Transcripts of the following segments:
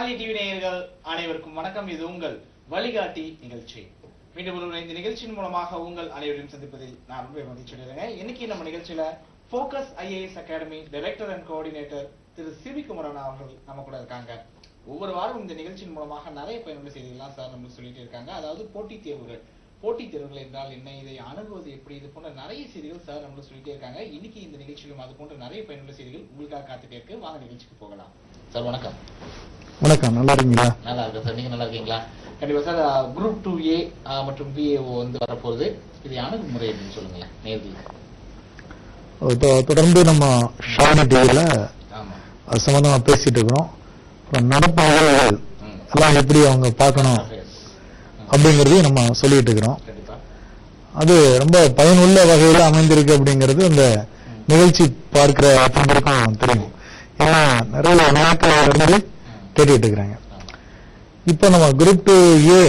Charlie TV நேயர்கள் அனைவருக்கும் வணக்கம். இது உங்கள் வழிகாட்டி நிகழ்ச்சி. மீண்டும் ஒரு இந்த நிகழ்ச்சியின் மூலமாக உங்கள் அனைவரையும் சந்திப்பதில் நான் ரொம்ப மகிழ்ச்சி அடைகிறேன். இன்னைக்கு நம்ம நிகழ்ச்சியில Focus IAS academy director and coordinator Thiru Sivakumaran அவர்கள் நம்ம கூட இருக்காங்க. ஒவ்வொரு வாரம் இந்த நிகழ்ச்சியின் மூலமாக நிறைய பயனுள்ள செய்திகள்லாம் சார் நம்மளுக்கு சொல்லிட்டு இருக்காங்க. அதாவது போட்டித் தேர்வுகள் என்றால் என்ன, இதை அணுகுவது எப்படி, இது போன்ற நிறைய செய்திகள் சார் நம்மளுக்கு சொல்லிட்டே இருக்காங்க. இன்னைக்கு இந்த நிகழ்ச்சியிலும் அது போன்ற நிறைய பயனுள்ள செய்திகள் உங்களுக்காக காத்துட்டே இருக்கு. வாங்க நிகழ்ச்சிக்கு போகலாம். சார் வணக்கம். வணக்கம், நல்லா இருக்கீங்களா? நல்லா இருக்கேன் சார், நீங்க நல்லா இருக்கீங்களா? கண்டிப்பா சார். குரூப் 2A மற்றும் BAO வந்து வரப்போகுது. இது அணுகுமுறை அப்படின்னு சொல்லுங்களேன் நேர்களுக்கு. தொடர்ந்து நம்ம ஷார்ட் டிவில அது சம்பந்தமா பேசிட்டு இருக்கிறோம். நடப்பு நிகழ்வுகள் எல்லாம் எப்படி அவங்க பார்க்கணும் அப்படிங்கறதையும் நம்ம சொல்லிட்டு இருக்கிறோம். அது ரொம்ப பயனுள்ள வகையில அமைந்திருக்கு அப்படிங்கிறது அந்த நிகழ்ச்சி பார்க்கிற அத்தனைக்கும் தெரியும். ஏன்னா நிறைய நாட்கள் இருந்து கேட்டுட்டு இருக்கிறாங்க. இப்ப நம்ம குரூப் 2A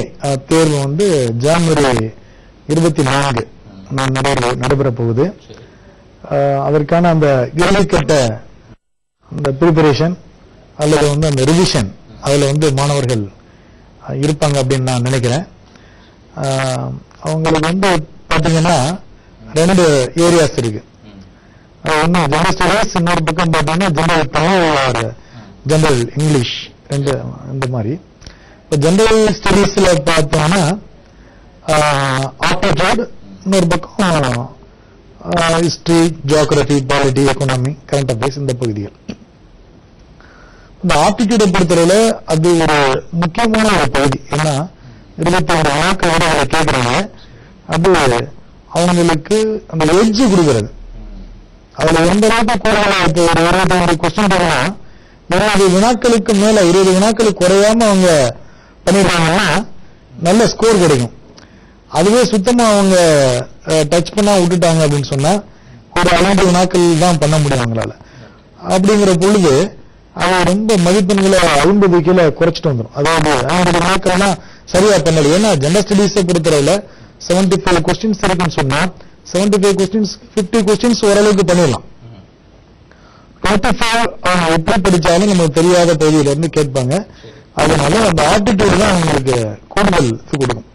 தேர்வு வந்து ஜனவரி 24 நடைபெற போகுது. அதற்கான அந்த இறுதிக்கட்ட அந்த ப்ரிப்பரேஷன் அல்லது வந்து அந்த ரிவிஷன் அதுல வந்து மாணவர்கள் இருப்பாங்க அப்படின்னு நான் நினைக்கிறேன். அவங்களுக்கு வந்து பாத்தீங்கன்னா 2 ஏரியாஸ் இருக்கு. ஒன்னு ஜெனரல் ஸ்டடீஸ், இன்னொரு பக்கம் பாத்தீங்கன்னா ஜெனரல் தமிழ், ஜெனரல் இங்கிலீஷ், இந்த மாதிரி. இப்போ ஜெனரல் ஸ்டடீஸ்ல பார்த்தோம்னா ஆப்டிடியூட், இன்னொரு பக்கம் history, geography, polity, economy, current affairs, இந்த பகுதிகள். இந்த ஆப்டிடியூடை பொறுத்தவரையில அது ஒரு முக்கியமான ஒரு பகுதி. ஏன்னா 21 வினாக்களோட அதை கேட்கறாங்க. அது அவங்களுக்கு அந்த எட்ஜ் கொடுக்கறது. அதுல எந்த அளவுக்கு கூடுதலாக ஒரு 25 கொஸ்டின் போனா 20 வினாக்களுக்கு மேல 20 வினாக்களுக்கு குறையாம அவங்க பண்ணிடுறாங்கன்னா நல்ல ஸ்கோர் கிடைக்கும். அதுவே சுத்தமா அவங்க டச் பண்ணா விட்டுட்டாங்க அப்படின்னு சொன்னா ஒரு 50 வினாக்கள் தான் பண்ண முடியும் அவங்களால. அப்படிங்கிற பொழுது அது ரொம்ப மதிப்பெண்களை 50 கீழே குறைச்சிட்டு வந்துடும். அதாவது 50 வினாக்கள்னா சரியா பண்ணல. ஏன்னா ஜெனரல் ஸ்டடீஸை பொறுத்தளவுல 75 கொஸ்டின்ஸ் இருக்குன்னு சொன்னா 75 கொஸ்டின்ஸ் 50 கொஸ்டின்ஸ் ஓரளவுக்கு பண்ணிடலாம். 25 அவங்க எப்படி படிச்சாலும் நமக்கு தெரியாத பகுதியில இருந்து கேட்பாங்க. அதனால அந்த ஆப்டிடியூட் தான் அவங்களுக்கு கூடுதல் கொடுக்கும்.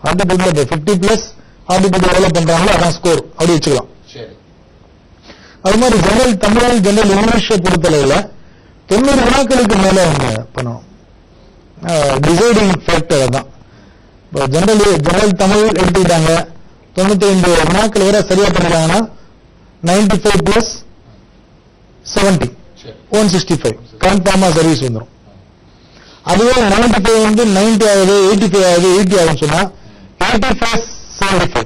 ஆப்டிடியூட்ல 50+ ஆப்டிடியூட் எவ்வளவு பண்றாங்களோ அதான் ஸ்கோர், அப்படி வச்சுக்கலாம். அது மாதிரி ஜெனரல் தமிழ், ஜெனரல் இங்கிலீஷை பொறுத்தளவுல 90 வினாக்களுக்கு மேல அவங்க பண்ணணும். டிசைடிங் ஃபேக்டர் தான். இப்போ ஜெனரல் தமிழ் எடுத்துக்கிட்டாங்க, 95 வினாக்கள் வரை சரியா பண்ணிட்டாங்கன்னா 95 + 70 165 கன்ஃபார்மா சர்வீஸ் வந்துடும். அதுவே 95 வந்து 90 ஆகுது, 85 ஆகுது, 80 ஆகுதுன்னு சொன்னா 85 75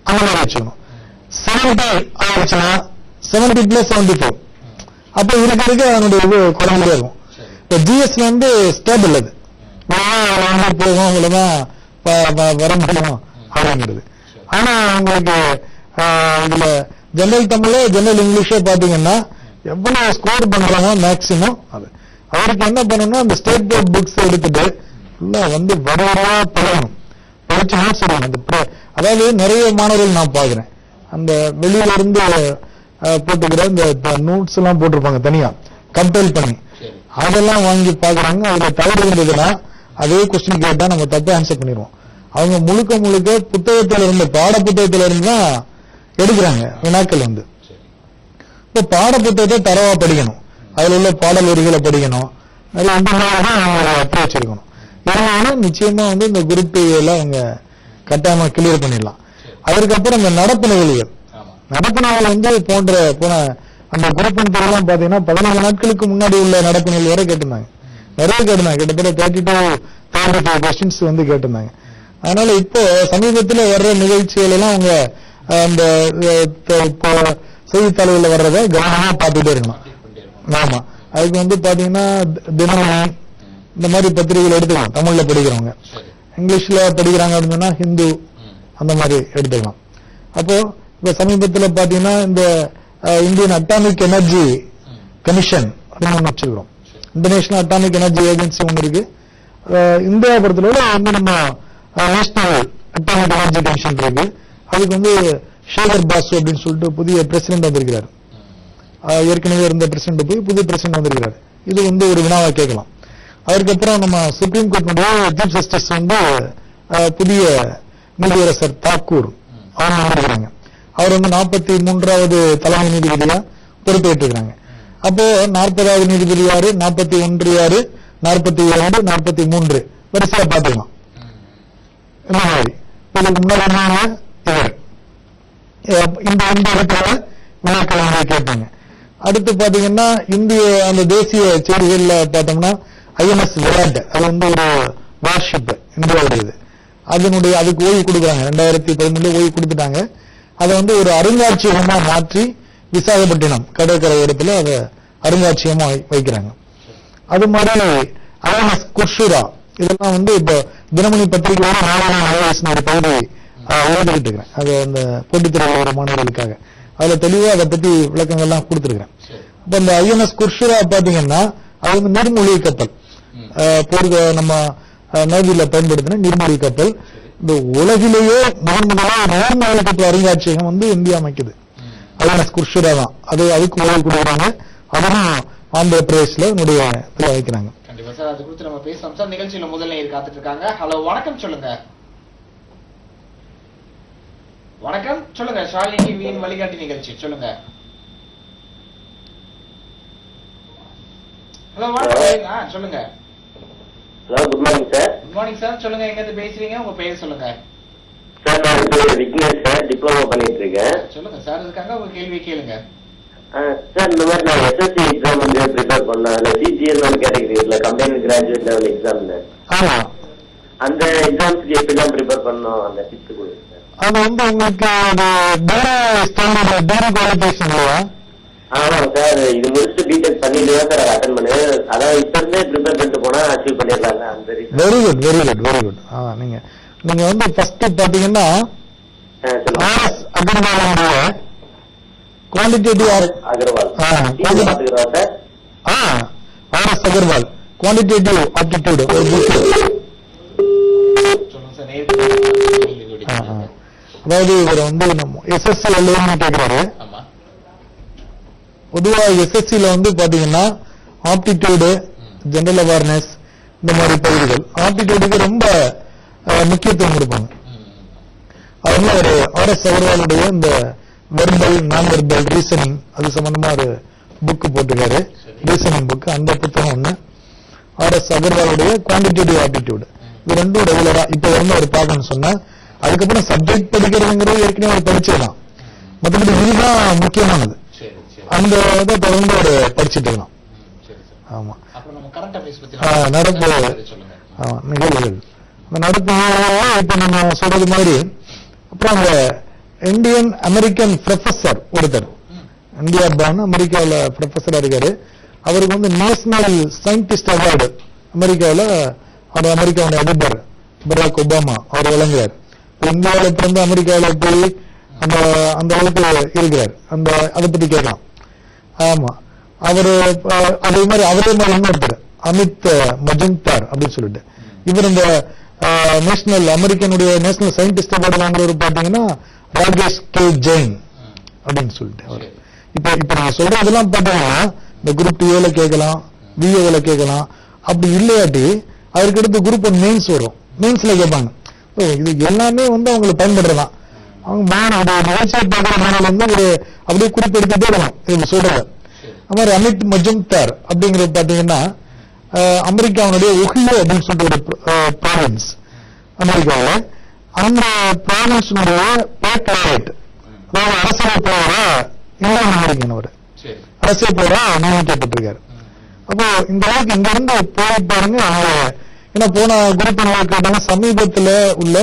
அந்த மாதிரி வச்சுக்கணும். 70 ஆயிடுச்சுன்னா 70 + 75 அப்ப இருக்க அதனுடைய இது குறைஞ்சிட்டே இருக்கும். இப்ப GSல வந்து ஸ்டேபிள், அது போகும், அவ்வளவுதான் வர முடியும் அப்படிங்கிறது. ஆனா உங்களுக்கு இதுல ஜெனரல் தமிழ், ஜெனரல் இங்கிலீஷே பாத்தீங்கன்னா எவ்வளவு ஸ்கோர் பண்றாங்க மேக்சிமம். அது அவருக்கு என்ன பண்ணணும், அந்த ஸ்டேட் போர்ட் புக்ஸ் எடுத்துட்டு ஃபுல்லா வந்து வரையா பழகணும், படிச்சுன்னா சொல்லணும். அதாவது நிறைய மாணவர்கள் நான் பாக்குறேன், அந்த வெளியில இருந்து போட்டுக்கிற இந்த நோட்ஸ் எல்லாம் போட்டிருப்பாங்க தனியா கம்பைல் பண்ணி, அதெல்லாம் வாங்கி பாக்குறாங்க. அதுல தவறு இருந்ததுன்னா அதே கொஸ்டின் கேட்டா நம்ம தப்பா ஆன்சர் பண்ணிடுவோம். அவங்க முழுக்க புத்தகத்துல இருந்து, பாட புத்தகத்துல இருந்து தான் எடுக்கிறாங்க வினாக்கள் வந்து. இப்ப பாட புத்தகத்தை தரவா படிக்கணும், அதுல உள்ள பாடல் வரிகளை படிக்கணும், நிறைய அப்ரோச் இருக்கணும். ஏன்னா நிச்சயமா வந்து இந்த குரூப் 2 அவங்க கட்டாயமா கிளியர் பண்ணிடலாம். அதற்கப்புறம் இந்த நடப்பு நிகழ்வுகள் வந்து போன அந்த குரூப் எல்லாம் பாத்தீங்கன்னா 14 நாட்களுக்கு முன்னாடி உள்ள நடப்பு நிகழ்வு வரை கேட்டிருந்தாங்க. நிறைய கேட்டிருந்தாங்க, கிட்டத்தட்ட 32-35 கொஸ்டின்ஸ் வந்து கேட்டிருந்தாங்க. அதனால இப்போ சமீபத்தில் வர்ற நிகழ்ச்சிகள் எல்லாம் அவங்க அந்த செய்தித்தாள்கள்ல வர்றத கவனமா பார்த்துட்டே இருக்கணும். ஆமா, அதுக்கு வந்து பாத்தீங்கன்னா தினமணி இந்த மாதிரி பத்திரிகைகள் எடுத்துக்கலாம். தமிழ்ல படிக்கிறவங்க, இங்கிலீஷ்ல படிக்கிறாங்க அப்படின்னு சொன்னா ஹிந்து அந்த மாதிரி எடுத்துக்கலாம். அப்போ இப்ப சமீபத்தில் பாத்தீங்கன்னா இந்த இந்தியன் அட்டாமிக் எனர்ஜி கமிஷன் அப்படின்னு வச்சிருக்கிறோம். இன்டர்நேஷனல் அட்டாமிக் எனர்ஜி ஏஜென்சி ஒன்று இருக்கு. இந்தியா பொறுத்தளவுல வந்து நம்ம நேஷனல் அட்டாமிக் எனர்ஜி கமிஷன் இருக்கு. அதுக்கு வந்து சேகர் பாசு அப்படின்னு சொல்லிட்டு புதிய பிரசிடென்ட் வந்திருக்கிறார். ஏற்கனவே இருந்த பிரசிடென்ட் போய் புதிய பிரசிடென்ட் வந்திருக்கிறார். இது வந்து ஒரு வினாவா கேட்கலாம். அதுக்கப்புறம் நம்ம சுப்ரீம் கோர்ட்டினுடைய சீஃப் ஜஸ்டிஸ் வந்து புதிய நீதியரசர் தாக்கூர் அவங்க வந்திருக்கிறாங்க. அவர் வந்து 43வது தலைமை நீதிபதியா பொறுப்பேற்றுக்கிறாங்க. அப்போ 40வது நீதிபதி யாரு, 41 யாரு, 42, 43 வரிசையா பாத்துக்கலாம். இந்த மாதிரி இதுக்கு முன்னாடி இந்த இடத்துல வினாக்கள் கேட்பாங்க. அடுத்து பாத்தீங்கன்னா இந்திய அந்த தேசிய செய்திகள்ல பார்த்தோம்னா INS விராட், அது வந்து ஒரு வார்ஷிப் இந்தியாவுடையது. அதுக்கு ஓய்வு கொடுக்குறாங்க. 2013 ஓய்வு கொடுத்துட்டாங்க. அதை வந்து ஒரு அருங்காட்சியகமா மாற்றி விசாகப்பட்டினம் கடற்கரை இடத்துல அதை அருங்காட்சியகமா வைக்கிறாங்க. அது மாதிரி INS குர்ஷுரா, இதெல்லாம் வந்து இப்போ தினமணி பத்திரிகையோட நாராயண பகுதி எழுதிக்கிட்டு இருக்கிறேன். அது அந்த போட்டித்துறை மாணவர்களுக்காக அதுல தெளிவா அதை பத்தி விளக்கங்கள்லாம் கொடுத்துருக்கிறேன். இப்ப இந்த INS குர்ஷுரா பாத்தீங்கன்னா அது வந்து நீர்மூழ்கி கப்பல், நம்ம நேவில பயன்படுத்தின நீர்மூழ்கி கப்பல். இந்த உலகிலேயே முதன்முதலாக நீர்மூழ்கி கப்பல் அருங்காட்சியகம் வந்து இந்தியா அமைக்குது. INS குர்ஷுரா தான். அதுக்கு ஓய்வு கொடுக்குறாங்க. அதெல்லாம் ஆந்திர பிரதேஷ்ல என்னுடைய வைக்கிறாங்க. கண்டிப்பா சார், அது குறித்து நம்ம பேசலாம் சார். நிகழ்ச்சியில முதல்ல காத்துட்டு இருக்காங்க. ஹலோ, வணக்கம் சொல்லுங்க. வணக்கம் சொல்லுங்க. ஷாலினி டிவியின் வழிகாட்டி நிகழ்ச்சி சொல்லுங்க. ஹலோ, வணக்கம். சொல்லுங்க. Hello, good morning sir. Good morning sir. சொல்லுங்க, எங்க இருந்து பேசுறீங்க, உங்க பேர் சொல்லுங்க. சார், நான் விக்னேஷ் சார், டிப்ளமோ பண்ணிட்டு இருக்கேன். சொல்லுங்க சார், இருக்காங்க, உங்க கேள்வி கேளுங்க. சார், இந்த மாதிரி நான் SSC எக்ஸாம் வந்து ப்ரிப்பேர் பண்ணேன். அதுல CGL கேட்டகரியில கம்பைன் கிராஜுவேட் லெவல் எக்ஸாம், அந்த எக்ஸாம்ஸ்க்கு எப்படிதான் ப்ரிப்பேர் பண்ணோம் அந்த டிப்ஸ் கொடுங்க சார். அது வந்து உங்களுக்கு டிகிரி குவாலிஃபிகேஷன் இல்லையா? ஆமாங்க சார், இது முடிச்சுட்டு பிடெக் பண்ணிட்டு தான் சார் அட்டன் பண்ணேன். அதான் இப்ப இருந்தே ப்ரிப்பேர் பண்ணிட்டு போனா அச்சீவ் பண்ணிடலாங்க. அந்த very good very good very good. நீங்க வந்து ஃபர்ஸ்ட் பாத்தீங்கன்னா அகர்வாலுடைய quantitative Agarwal RS Agarwal quantitative aptitude ஒரு புக். அதாவது இவர் வந்து நம்ம SSC எழுதணும்னு கேட்கிறாரு. பொதுவா SSCல வந்து பாத்தீங்கன்னா ஆப்டிடியூடு, ஜெனரல் அவேர்னஸ், இந்த மாதிரி பகுதிகள் ஆப்டிடியூடுக்கு ரொம்ப முக்கியத்துவம் கொடுப்பாங்க. அதனால ஒரு RS அகர்வாலுடைய இந்த வெர்பல், நான் வெர்பல், ரீசனிங் அது சம்பந்தமா ஒரு புக் போட்டிருக்காரு, ரீசனிங் புக். அந்த புத்தகம் ஒண்ணு. RS அகர்வாலுடைய குவான்டிடேட்டிவ் ஆப்டிடியூட், இது ரெண்டும் ரெகுலரா இப்ப வந்து ஒரு பார்க்கணும்னு சொன்னா. அதுக்கப்புறம் சப்ஜெக்ட் படிக்கிறதுங்கிறது ஏற்கனவே ஒரு படிச்சிடலாம். மற்றபடி இதுதான் முக்கியமானது. அந்த இதை தொடர்ந்து ஒரு படிச்சுட்டு இருக்கலாம். ஆமா, நடப்பு நிகழ்வுகள், அந்த நடப்பு இப்ப நம்ம சொல்றது மாதிரி. அப்புறம் அந்த இந்தியன் அமெரிக்கன் ப்ரொஃபசர் ஒருத்தர், இந்தியா பார்ன், அமெரிக்காவில் ப்ரொஃபஸரா இருக்காரு. அவருக்கு வந்து நேஷனல் சயின்டிஸ்ட் அவார்டு அமெரிக்காவில் அமெரிக்காவுடைய அதிபர் பராக் ஒபாமா அவர் வழங்குறார். இந்தியாவில் பிறந்து அமெரிக்காவில் போய் அந்த அளவுக்கு இருக்கிறார். அதை பத்தி கேட்கலாம். ஆமா, அவரு அதே மாதிரி அவரே மாதிரி இன்னொருத்தர் அமித் மஜும்தார் அப்படின்னு சொல்லிட்டு, இவர் இந்த நேஷனல் அமெரிக்கனுடைய நேஷனல் சயின்டிஸ்ட் அவார்டு வாங்குறவர் பாத்தீங்கன்னா ராகேஷ் கே ஜெயின் அப்படின்னு சொல்லிட்டு அவர். இப்ப நான் சொல்றதெல்லாம் பாத்தீங்கன்னா இந்த குரூப் டிஏல கேட்கலாம், விஏல கேட்கலாம். அப்படி இல்லையாட்டி அதுக்கு அடுத்து குரூப் 1 மெயின்ஸ் வரும். மெயின்ஸ்ல கேட்பாங்க. இது எல்லாமே வந்து அவங்களுக்கு பயன்படுறதான். அவங்க நிகழ்ச்சியை பார்க்கிற மாணவர்கள் வந்து ஒரு அப்படியே குறிப்பு எடுத்துட்டே வரலாம். இது சொல்றது அது மாதிரி அமித் மஜும்தார் அப்படிங்கிறது பாத்தீங்கன்னா அமெரிக்காவுடைய ஒஹியோ அப்படின்னு சொல்லிட்டு ஒரு ப்ராவின்ஸ் அமெரிக்காவில். அந்த ப்ராவின்ஸுடைய பேட்லைட், அதாவது அரசியலமைப்பாளரா இந்தியன் அமெரிக்கன் அவர் அரசியலமைப்பாளரா நியமிக்கப்பட்டிருக்காரு. அப்போ இந்த அளவுக்கு இங்க இருந்து போய் பாருங்க. ஏன்னா போன குரூப் கேட்டாங்க, சமீபத்தில் உள்ள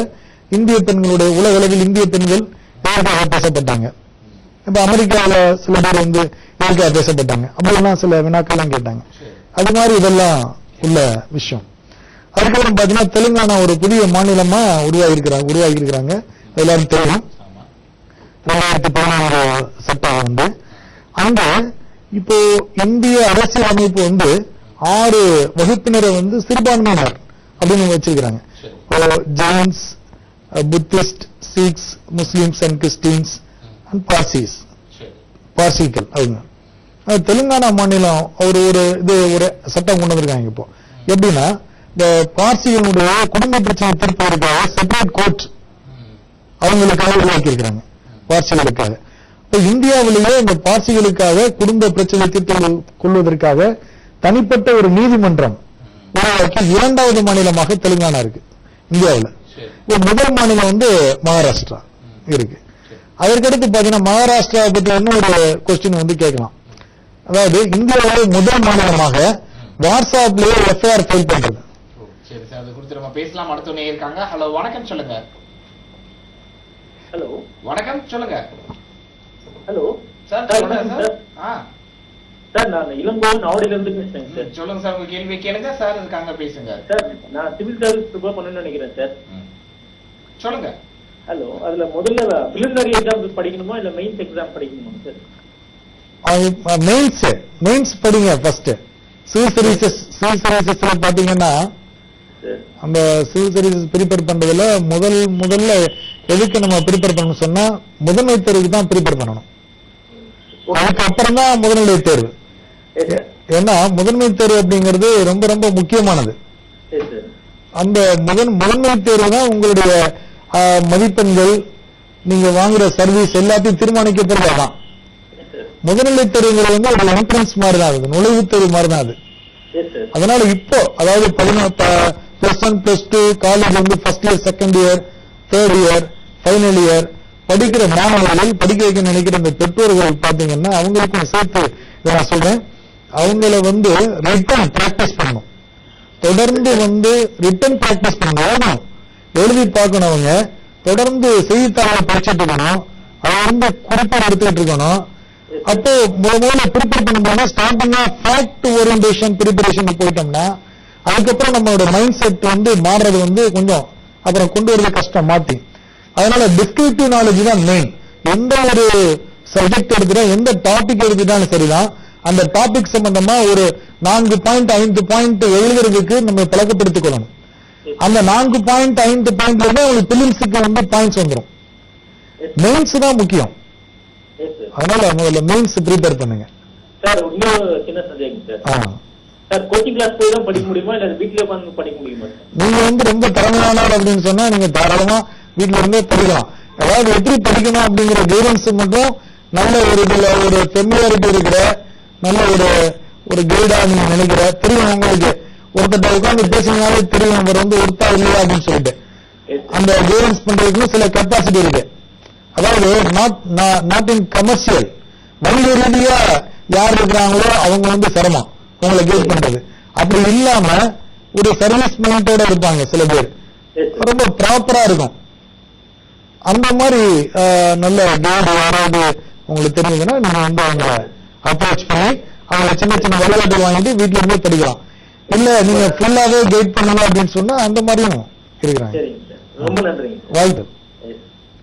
இந்திய பெண்களுடைய உலக அளவில் இந்திய பெண்கள் எதற்காக பேசப்பட்டாங்க. இப்ப அமெரிக்காவில் சில பேர் வந்து எதற்காக பேசப்பட்டாங்க அப்படிலாம் சில வினாக்கள்லாம் கேட்டாங்க. அது மாதிரி இதெல்லாம் உள்ள விஷயம். அதுக்கப்புறம் பாத்தீங்கன்னா தெலுங்கானா ஒரு புதிய மாநிலமா உருவாகி இருக்கிறாங்க. எல்லாரும் தெரியும். 2016 சட்டம் வந்து அங்க இப்போ இந்திய அரசியல் அமைப்பு வந்து 6 வகுப்பினரை வந்து சிறுபான்மையினர் அப்படின்னு வச்சிருக்கிறாங்க. Jains, Buddhist, Sikhs, Muslims and Christians and பார்சிகள். அவங்க தெலுங்கானா மாநிலம் ஒரு சட்டம் கொண்டு வந்திருக்காங்க. இப்போ எப்படின்னா இந்த பார்சிகளுடைய குடும்ப பிரச்சனை தீர்ப்பதற்காக செப்பரேட் கோர்ட் அவங்களுக்காக உருவாக்கி இருக்கிறாங்க பார்சிகளுக்காக. இப்ப இந்தியாவிலேயே இந்த பார்சிகளுக்காக குடும்ப பிரச்சனை தீர்த்து கொள்வதற்காக தனிப்பட்ட ஒரு நீதிமன்றம் உருவாக்கி 2வது மாநிலமாக தெலுங்கானா இருக்கு இந்தியாவில். முதல் மாநிலம் வந்து மகாராஷ்டிரா இருக்கு. அதற்கடுத்து பாத்தீங்கன்னா மகாராஷ்டிரா பற்றி இன்னொரு கொஸ்டின் வந்து கேட்கலாம். அதாவது இந்தியாவில் முதல் மாநிலமாக வாட்ஸ்அப்லயே எஃப்ஐஆர் ஃபைல் பண்றது. சரி சார், அது குறித்து நம்ம பேசலாம். அடுத்தவனே இருக்காங்க. ஹலோ, வணக்கம் சொல்லுங்க. ஹலோ, வணக்கம் சொல்லுங்க. ஹலோ சார், வணக்கம் சார். சார், நான் இளங்கோவன் ஆவடியில இருந்து பேசுறேன் சார். சொல்லுங்க சார், உங்க கேள்வி கேளுங்க சார். இருக்காங்க, பேசுங்க சார். நான் சிவில் சர்வீஸ் ப்ரிப்பேர் பண்ணணும்னு நினைக்கிறேன் சார். சொல்லுங்க. ஹலோ, அதுல முதல்ல பிலிமினரி எக்ஸாம் படிக்கணுமா இல்ல மெயின்ஸ் எக்ஸாம் படிக்கணுமா சார்? மெயின்ஸ் படிங்க ஃபர்ஸ்ட். சிவில் சர்வீசஸ்ல பாத்தீங்கன்னா அந்த சிவில் சர்வீசஸ் ப்ரிப்பேர் பண்றதுல முதல்ல எதுக்கு நம்ம ப்ரிப்பேர் பண்ணணும் சொன்னா முதன்மை தேர்வுக்கு தான் ப்ரிப்பேர் பண்ணணும். அதுக்கப்புறம் தான் முதல்நிலை தேர்வு. ஏன்னா முதன்மை தேர்வு அப்படிங்கிறது ரொம்ப ரொம்ப முக்கியமானது. அந்த முதன்மை தேர்வு தான் உங்களுடைய மதிப்பெண்கள், நீங்க வாங்குற சர்வீஸ் எல்லாத்தையும் தீர்மானிக்கப்படுறது தான். முதல்நிலை தேர்வுங்கிறது வந்து ஒரு என்ட்ரன்ஸ் மாதிரி தான், அது நுழைவுத் தேர்வு மாதிரி தான் அது. அதனால இப்போ அதாவது +1 +2 காலேஜ் வந்து first year, second year, third year, final year படிக்கிற மாணவர்கள், படிக்க வைக்க நினைக்கிற இந்த பெற்றோர்கள் பாத்தீங்கன்னா அவங்களுக்கும் சேர்த்து இதை நான் சொல்றேன், அவங்கள வந்து ரிட்டன் பிராக்டிஸ் பண்ணணும். தொடர்ந்து வந்து ரிட்டன் பிராக்டிஸ் பண்ணணும், எழுதி பார்க்கணும். அவங்க தொடர்ந்து செய்தித்தாளை படிச்சுட்டு இருக்கணும், அதை வந்து குறிப்பா எடுத்துக்கிட்டு இருக்கணும். அப்போ முதல்ல ப்ரிப்பேர் பண்ணும்போது ஸ்டார்டிங்கா ஃபேக்ட் ஓரியன்டேஷன் ப்ரிப்பரேஷன் போயிட்டோம்னா அதுக்கப்புறம் நம்மளோட மைண்ட் செட் வந்து மாறுறது வந்து கொஞ்சம் அப்புறம் கொண்டு வரது கஷ்டம் மாத்தி. அதனால டிஸ்கிரிப்டிவ் நாலேஜ் தான் மெயின். எந்த ஒரு சப்ஜெக்ட் எடுத்துட்டா, எந்த டாபிக் எடுத்துட்டாலும் சரிதான், அந்த டாபிக் சம்பந்தமா ஒரு 4 பாயிண்ட் 5 பாயிண்ட் எழுதுறதுக்கு நம்ம பழக்கப்படுத்திக் கொள்ளணும். அந்த 4 பாயிண்ட் 5 பாயிண்ட்ல இருந்து உங்களுக்கு பிலிம்ஸுக்கு வந்து பாயிண்ட்ஸ் வந்துடும். மெயின்ஸ் தான் முக்கியம். அதனால முதல்ல மெயின்ஸ் ப்ரிப்பேர் பண்ணுங்க சார். இன்னொரு சின்ன சந்தேகம் சார். சார், கோச்சிங் கிளாஸ் போய் தான் படிக்க முடியுமா இல்ல வீட்லயே உட்கார்ந்து படிக்க முடியுமா? நீங்க வந்து ரொம்ப திறமையானவர் அப்படின்னு சொன்னா நீங்க தாராளமா வீட்டுல இருந்தே படிக்கலாம். அதாவது எப்படி படிக்கணும் அப்படிங்கிற கைடன்ஸ் மட்டும் நல்ல ஒரு இதுல ஒரு ஃபெமிலியாரிட்டி இருக்கிற நல்ல ஒரு கைடா நீங்க நினைக்கிற தெரியும். உங்களுக்கு ஒருத்தட்ட உட்கார்ந்து பேசினாலே தெரியும் அவர் வந்து ஒருத்தா இல்லையா அப்படின்னு சொல்லிட்டு அந்த கைடன்ஸ் பண்றதுக்கு சில கெப்பாசிட்டி இருக்கு. அதாவது நாட் இன் கமர்ஷியல், வணிக ரீதியா யார் இருக்கிறாங்களோ அவங்க வந்து சிரமம் உங்களை கைட் பண்றது. அப்படி இல்லாம ஒரு சர்வீஸ் மைண்டோட இருப்பாங்க சில பேர், ரொம்ப ப்ராப்பரா இருக்கும். அந்த மாதிரி நல்ல கைடு யாராவது உங்களுக்கு தெரியுதுன்னா நீங்க வந்து அவங்க அப்ரோச் பண்ணி அவங்க சின்ன சின்ன வழிகாட்டு வாங்கிட்டு வீட்டுல இருந்தே படிக்கலாம். இல்ல நீங்க ஃபுல்லாவே கைட் பண்ணணும் அப்படின்னு சொன்னா அந்த மாதிரியும் இருக்கிறாங்க. ரொம்ப நன்றி, வாழ்த்து.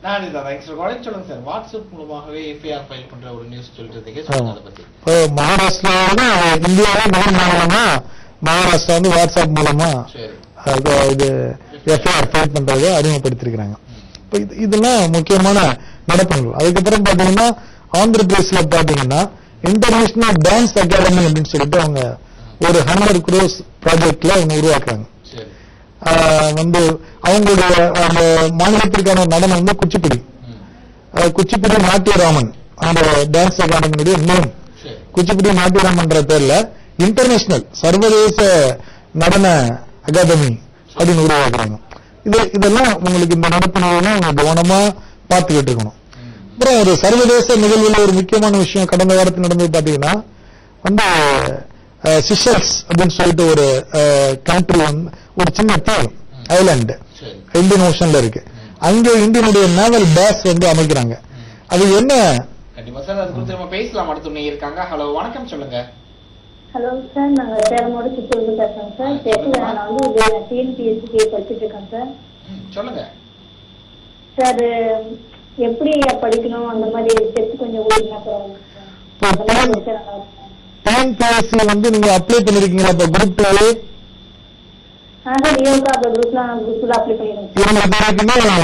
சொல்லுங்க சார். வாட்ஸ்அப் மூலமாகவே எஃப்ஐஆர் ஃபைல் பண்ற ஒரு நியூஸ் சொல்லிட்டு மகாராஷ்டிரா இந்தியாவில முதல் மாநிலமா மகாராஷ்டிரா வந்து வாட்ஸ்அப் மூலமா இது எஃப்ஐஆர் ஃபைல் பண்றதை அறிமுகப்படுத்திருக்கிறாங்க. இதெல்லாம் முக்கியமான நடப்புகள். அதுக்கப்புறம் பாத்தீங்கன்னா ஆந்திர பிரதேஷ்ல பாத்தீங்கன்னா இன்டர்நேஷனல் டான்ஸ் அகாடமி அப்படின்னு சொல்லிட்டு அவங்க ஒரு 100 crores ப்ராஜெக்ட்ல அவங்க உருவாக்குறாங்க. வந்து அவங்களுடைய அந்த மாநிலத்திற்கான நடனம் வந்து குச்சிப்புடி நாட்டியராமன், அந்த டான்ஸ் அகாடமியுடைய நேம் குச்சிப்புடி நாட்டியராமன்ற பேர்ல இன்டர்நேஷனல் சர்வதேச நடன அகாடமி அப்படின்னு உருவாக்குறாங்க. இதெல்லாம் உங்களுக்கு இந்த நடப்பு கவனமா பார்த்துக்கிட்டு இருக்கணும். அப்புறம் ஒரு சர்வதேச நிகழ்வுல ஒரு முக்கியமான விஷயம் கடந்த வாரத்தில் நடந்தது பாத்தீங்கன்னா வந்து சிஷல்ஸ் அப்படின்னு சொல்லிட்டு ஒரு கண்ட்ரி வந்து ஒரு சின்ன தீவு ஐலாண்டு இந்தியன் ஓஷன்ல இருக்கு. அங்க இந்தியனுடைய நேவல் பேஸ் வந்து அமைக்கிறாங்க. அது என்ன? கண்டிப்பா சார், அது குறித்து நம்ம பேசலாம். அடுத்து இருக்காங்க. ஹலோ, வணக்கம் சொல்லுங்க. ஹலோ சார், நாங்க சேலமோட சித்தூர்ல பேசுறோம் சார். நான் வந்து டிஎன்பிஎஸ்சி படிச்சுட்டு இருக்கேன் சார். சொல்லுங்க சார். எப்படி படிக்கணும் அந்த மாதிரி ஸ்டெப்ஸ் கொஞ்சம் டிஎன்பிஎஸ்சி வந்து நீங்க அப்ளை பண்ணிருக்கீங்களா? இப்ப குரூப் 2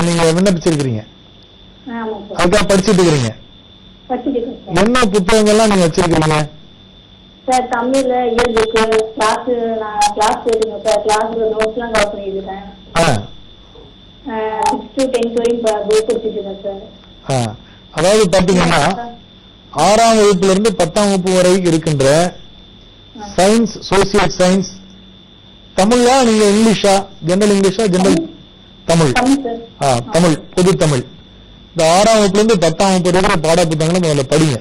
நீங்க விண்ணப்பிச்சிருக்கீங்க, அதுக்காக படிச்சுட்டு இருக்கீங்க. என்ன புத்தகங்கள்லாம் நீங்க வச்சிருக்கீங்க? சார் தமிழ்ல இயர் புக்கு நான் கிளாஸ் போயிருக்கேன் சார். கிளாஸ்ல நோட்ஸ்லாம் கவர் பண்ணியிருக்கேன். 6 to 10 வரையும் புக் படிச்சுட்டு சார். அதாவது பாத்தீங்கன்னா 6ஆம் வகுப்புல இருந்து 10ஆம் வகுப்பு வரை இருக்கின்ற சயின்ஸ், சோசியல் சயின்ஸ், தமிழா நீங்க இங்கிலீஷா, ஜெனரல் இங்கிலீஷா, ஜெனரல் தமிழ், தமிழ், பொது தமிழ், இந்த 6ஆம் வகுப்புல இருந்து 10ஆம் வகுப்பு இருக்கிற பாட புத்தகங்களை முதல்ல படிங்க.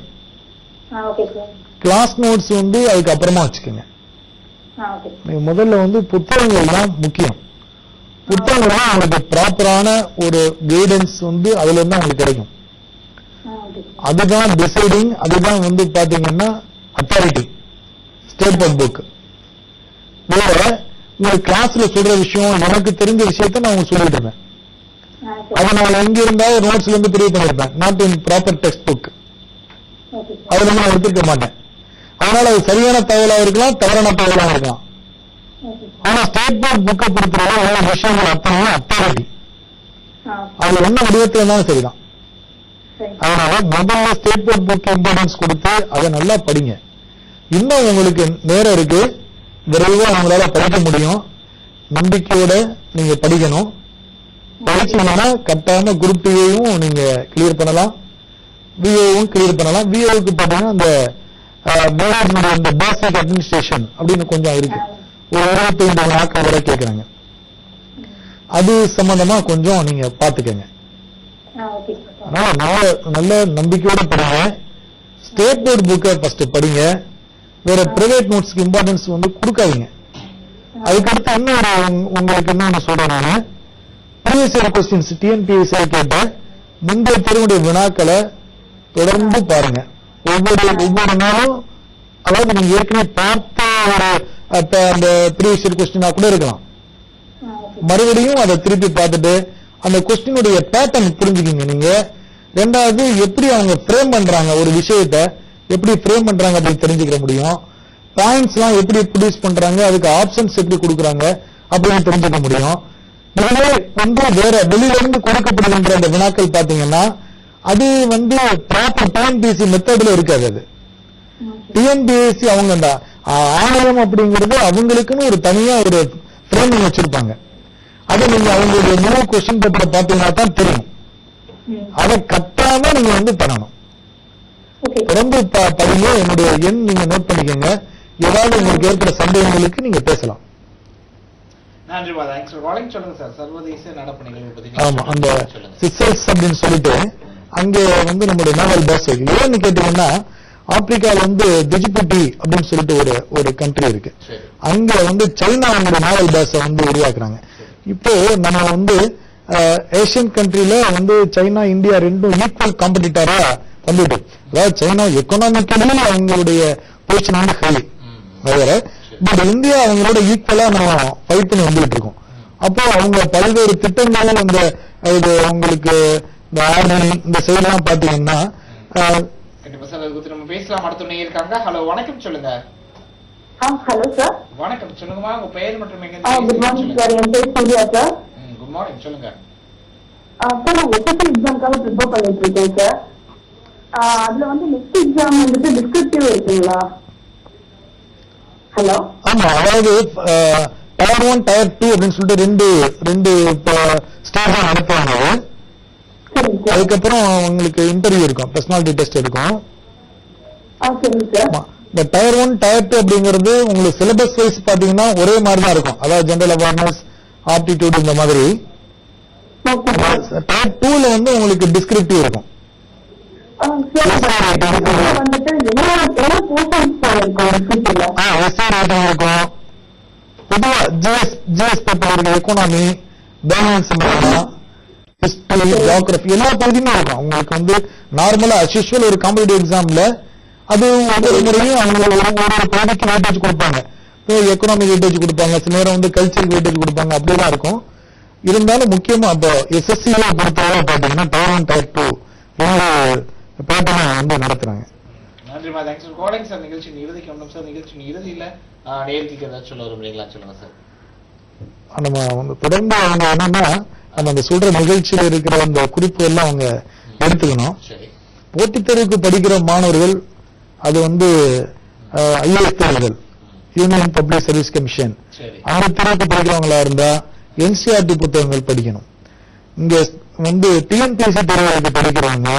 கிளாஸ் நோட்ஸ் அதுக்கு அப்புறமா வச்சுக்கோங்க. நீங்க முதல்ல புத்தகங்கள் தான் முக்கியம். புத்தகங்கள் தான் உங்களுக்கு ப்ராப்பரான ஒரு கைடன்ஸ் அதுல இருந்து உங்களுக்கு கிடைக்கும். அதுதான் டிசைடிங், அதுதான் பாத்தீங்கன்னா அத்தாரிட்டி. ஸ்டேட் போர்ட் புக் வேற. உங்க கிளாஸ்ல சொல்ற விஷயம், எனக்கு தெரிஞ்ச விஷயத்த நான் உங்களுக்கு சொல்லிட்டு இருப்பேன். அதை நான் எங்க இருந்தாலும் நோட்ஸ்ல இருந்து பிரிவு பண்ணிருப்பேன். Not in proper textbook. அதுல நான் எடுத்துக்க மாட்டேன். அதனால அது சரியான தகவலா இருக்கலாம், தவறான தகவலா இருக்கலாம். ஆனா ஸ்டேட் போர்ட் புக்கை பொறுத்தவரை விஷயங்கள் அத்தனை அத்தாரிட்டி. அது என்ன வடிவத்தில் இருந்தாலும் சரிதான். அதனால முதல்ல ஸ்டேட் போர்ட் புக் இம்பார்ட்டன்ஸ் கொடுத்து அதை நல்லா படிங்க. இன்னும் உங்களுக்கு நேரம் இருக்கு, விரைவா அவங்களால படிக்க முடியும். நம்பிக்கையோட நீங்க படிக்கணும். படிச்சீங்கன்னா கட்டாயமா குரூப் டியையும் நீங்க கிளியர் பண்ணலாம், விஏவும் கிளியர் பண்ணலாம். விஏவுக்கு பாத்தீங்கன்னா அந்த பேசிக் அட்மினிஸ்ட்ரேஷன் அப்படின்னு கொஞ்சம் இருக்கு. ஒரு 25 நாட்கள் வரை கேட்கறாங்க. அது சம்பந்தமா கொஞ்சம் நீங்க பாத்துக்கங்க. நல்ல நம்பிக்கையோட படிங்க. ஸ்டேட் போர்ட் புக்கை ஃபர்ஸ்ட் படிங்க. வேற பிரைவேட் நோட்ஸ்க்கு இம்பார்ட்டன்ஸ் கொடுக்காதீங்க. அதுக்கடுத்து இன்னொரு உங்களுக்கு என்ன சொல்றேன், நான் ப்ரீவியஸ் இயர் கொஸ்டின்ஸ் டிஎன்பிஎஸ்சி கேட்ட முந்தைய தேர்வுடைய வினாக்களை தொடர்ந்து பாருங்க. ஒவ்வொரு நாளும், அதாவது நீங்க ஏற்கனவே பார்த்த ஒரு அந்த ப்ரீவியஸ் இயர் கொஸ்டினா கூட இருக்கலாம். மறுபடியும் அதை திருப்பி பார்த்துட்டு அந்த கொஸ்டினுடைய பேட்டர்ன் புரிஞ்சுக்கிங்க நீங்க. ரெண்டாவது, எப்படி அவங்க ஃப்ரேம் பண்றாங்க, ஒரு விஷயத்தை எப்படி ஃப்ரேம் பண்றாங்க அப்படின்னு தெரிஞ்சுக்கிற முடியும். பாயிண்ட்ஸ் எல்லாம் எப்படி ப்ரொடியூஸ் பண்றாங்க, அதுக்கு ஆப்ஷன்ஸ் எப்படி கொடுக்குறாங்க அப்படின்னு தெரிஞ்சுக்க முடியும். வேற வெளியில இருந்து கொடுக்கப்படுகின்ற அந்த வினாக்கள் பாத்தீங்கன்னா அது ப்ராப்பர் டிஎன்பிஎஸ்சி மெத்தட்ல இருக்காது. அது டிஎன்பிஎஸ்சி அவங்க ஆணையம் அப்படிங்கிறது அவங்களுக்குன்னு ஒரு தனியா ஒரு ஃப்ரேமிங் வச்சிருப்பாங்க. அதை நீங்க அவங்களுடைய முழு கொஸ்டின் பேப்பரை பாத்தீங்கன்னா தான் தெரியும். அதை கட்டாம நீங்க பண்ணணும். தொடர்ந்து படிங்க. என்னுடைய எண் நீங்க நோட் பண்ணிக்கோங்க. ஏதாவது உங்களுக்கு ஏற்பட சந்தேகங்களுக்கு நீங்க பேசலாம். ஆமா, அந்த சிசல்ஸ் அப்படின்னு சொல்லிட்டு அங்கே நம்முடைய நாவல் பேஸ் இருக்கு. ஏன்னு கேட்டீங்கன்னா, ஆப்பிரிக்கால டிஜிபுட்டி அப்படின்னு சொல்லிட்டு ஒரு கண்ட்ரி இருக்கு. அங்க சைனா அவங்களுடைய நாவல் பேஸ உருவாக்குறாங்க. இப்போ நம்ம ஏசியன் கண்ட்ரில சைனா, இந்தியா ரெண்டும் ஈக்குவல் காம்படிட்டரா வந்துட்டு. அதாவது சைனா எக்கனாமிக்கலி அவங்களுடைய பொசிஷன் ஹை வேற. பட் இந்தியா அவங்களோட ஈக்குவலா நம்ம ஃபைட் பண்ணி வந்துட்டு இருக்கோம். அப்போ அவங்க பல்வேறு திட்டங்களும் உங்களுக்கு இந்த ஆர்மி இந்த சைடெல்லாம் பாத்தீங்கன்னா நம்ம பேசலாம். அடுத்த இருக்காங்க. ஹலோ, வணக்கம் சொல்லுங்க. Hello sir. வணக்கம் சொல்லுங்கம்மா, உங்க பெயர் மற்றும் எங்க? குட் மார்னிங் சார், என் பேர் சூர்யா சார். குட் மார்னிங் சொல்லுங்க. சார், நான் எஸ்எஸ்சி எக்ஸாம்க்காக ப்ரிப்பேர் பண்ணிட்டு இருக்கேன் சார். அதுல நெக்ஸ்ட் எக்ஸாம் டிஸ்கிரிப்டிவ் இருக்குங்களா? ஹலோ. ஆமா, அதாவது டயர் 1 டயர் 2 அப்படின்னு சொல்லிட்டு ரெண்டு ஸ்டேஜ் நடத்துவாங்க. அதுக்கப்புறம் உங்களுக்கு இன்டர்வியூ இருக்கும், பர்சனாலிட்டி டெஸ்ட் இருக்கும். இந்த டயர் 1 டயர் 2 அப்படிங்கிறது உங்களுக்கு சிலபஸ் வைஸ் பாத்தீங்கன்னா ஒரே மாதிரி தான் இருக்கும். அதாவது ஜெனரல் அவேர்னஸ், ஆப்டிடியூட் இந்த மாதிரி. டயர் 2ல உங்களுக்கு டிஸ்கிரிப்டிவ் இருக்கும். பொதுவா GS paper, economy, balance, history, geography எல்லா பகுதியுமே இருக்கும். உங்களுக்கு நார்மலா அஸ்யூஷுவல் ஒரு காம்படிட்டிவ் எக்ஸாம்ல அது ஒவ்வொரு முறையும் அவங்க ஒரு பகுதிக்கு வெயிட்டேஜ் கொடுப்பாங்க. எக்கனாமிக் வெயிட்டேஜ் கொடுப்பாங்க, சில நேரம் கல்ச்சருக்கு வெயிட்டேஜ் கொடுப்பாங்க. அப்படிதான் இருக்கும். இருந்தாலும் முக்கியமா இப்போ எஸ்எஸ்சியை பொறுத்தவரை பாத்தீங்கன்னா டயர் 1 டயர் 2 பேட்டர்ன் நடத்துறாங்க. நன்றிமா, தேங்க்ஸ் ஃபார் காலிங் சார். நிகழ்ச்சியின் இறுதிக்கு வந்தோம் சார். நிகழ்ச்சியின் இறுதியில நேயர்களுக்கு ஏதாச்சும் சொல்ல விரும்புறீங்களா? சொல்லுங்க சார். நம்ம தொடர்ந்து அவங்க என்னன்னா நம்ம அந்த சொல்ற நிகழ்ச்சியில இருக்கிற அந்த குறிப்பு எல்லாம் அவங்க எடுத்துக்கணும். போட்டித் தேர்வுக்கு படிக்கிற மாணவர்கள் அது ஐஏஎஸ் தேர்வுகள், யூனியன் பப்ளிக் சர்வீஸ் கமிஷன், சரி அந்த துறைக்கு படிக்கிறவங்களா இருந்தா என்சிஆர்டி புத்தகங்கள் படிக்கணும். இங்க வந்து டிஎன்பிஎஸ்சி தேர்வுகளுக்கு படிக்கிறவங்க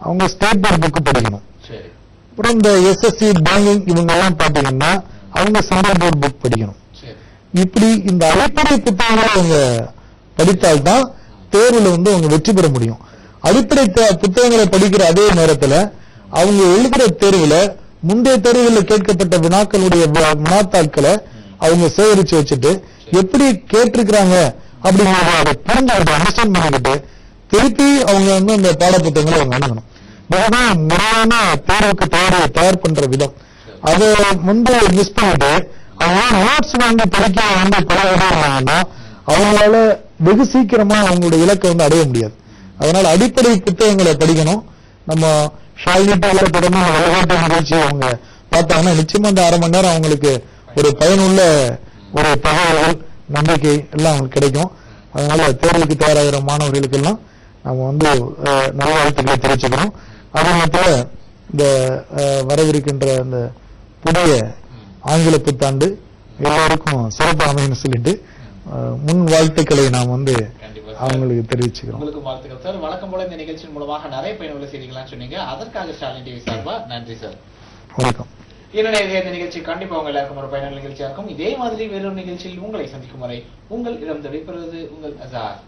அவங்க ஸ்டேட் போர்ட் புக்கு படிக்கணும். சரி அப்புறம் இந்த எஸ்எஸ்சி பேங்கிங் இவங்க எல்லாம் பாத்தீங்கன்னா அவங்க சென்ட்ரல் போர்ட் புக் படிக்கணும். சரி இப்படி இந்த அடிப்படை புத்தகங்களை அவங்க படித்தால்தான் தேர்வுல வந்து அவங்க வெற்றி பெற முடியும். அடிப்படை புத்தகங்களை படிக்கிற அதே நேரத்துல அவங்க எழுதுற தேர்வுல முந்தைய தேர்வுகளில் கேட்கப்பட்ட வினாக்களுடைய வினாத்தாட்களை அவங்க சேகரிச்சு வச்சுட்டு எப்படி கேட்டிருக்கிறாங்க அப்படிங்கறத அதை புரிஞ்சு அண்டர்ஸ்டாண்ட் பண்ணிக்கிட்டு திருப்பி அவங்க வந்து அந்த பாடப்புத்தகங்களை அவங்க அணுகணும். இதுதான் முறையான தேர்வுக்கு தயார் பண்ற விதம். அதை வந்து மிஸ் பண்ணிட்டு அவங்க நோட்ஸ் வாங்கி படிக்க வந்து பழகிட்டாங்கன்னா அவங்களால வெகு சீக்கிரமா அவங்களுடைய இலக்கை வந்து அடைய முடியாது. அதனால அடிப்படை புத்தகங்களை படிக்கணும். நம்ம ஷாலினிட்டால தொடர்ந்து விளையாட்டு நிகழ்ச்சி அவங்க பார்த்தாங்கன்னா நிச்சயமா இந்த அரை மணி நேரம் அவங்களுக்கு ஒரு பயனுள்ள ஒரு தகவல்கள், நம்பிக்கை எல்லாம் அவங்களுக்கு கிடைக்கும். அதனால தேர்வுக்கு தயாராகிற மாணவர்களுக்கு எல்லாம் நம்ம வந்து நல்வாழ்த்துக்களை தெரிவிச்சுக்கிறோம். அதே நேரத்தில் இந்த வரவிருக்கின்ற இந்த புதிய ஆங்கில புத்தாண்டு எல்லாருக்கும் சிறப்பாக அமைன்னு சொல்லிட்டு முன் வாழ்த்துக்களை நாம் வந்து அவங்களுக்கு தெரிவிச்சுக்கிறோம். உங்களுக்கு வாழ்த்துக்கள் சார். வழக்கம் போல இந்த நிகழ்ச்சியின் மூலமாக நிறைய பயனுள்ள செய்திகள்லாம் சொன்னீங்க. அதற்காக ஸ்டாலின் டிவி சார்பா நன்றி சார். வணக்கம். என்னுடைய இந்த நிகழ்ச்சி கண்டிப்பா உங்க எல்லாருக்கும் ஒரு பயனுள்ள நிகழ்ச்சியா இருக்கும். இதே மாதிரி வேறொரு நிகழ்ச்சியில் உங்களை சந்திக்கும் வரை உங்கள் இடம் விடைபெறுவது உங்கள் அசார்.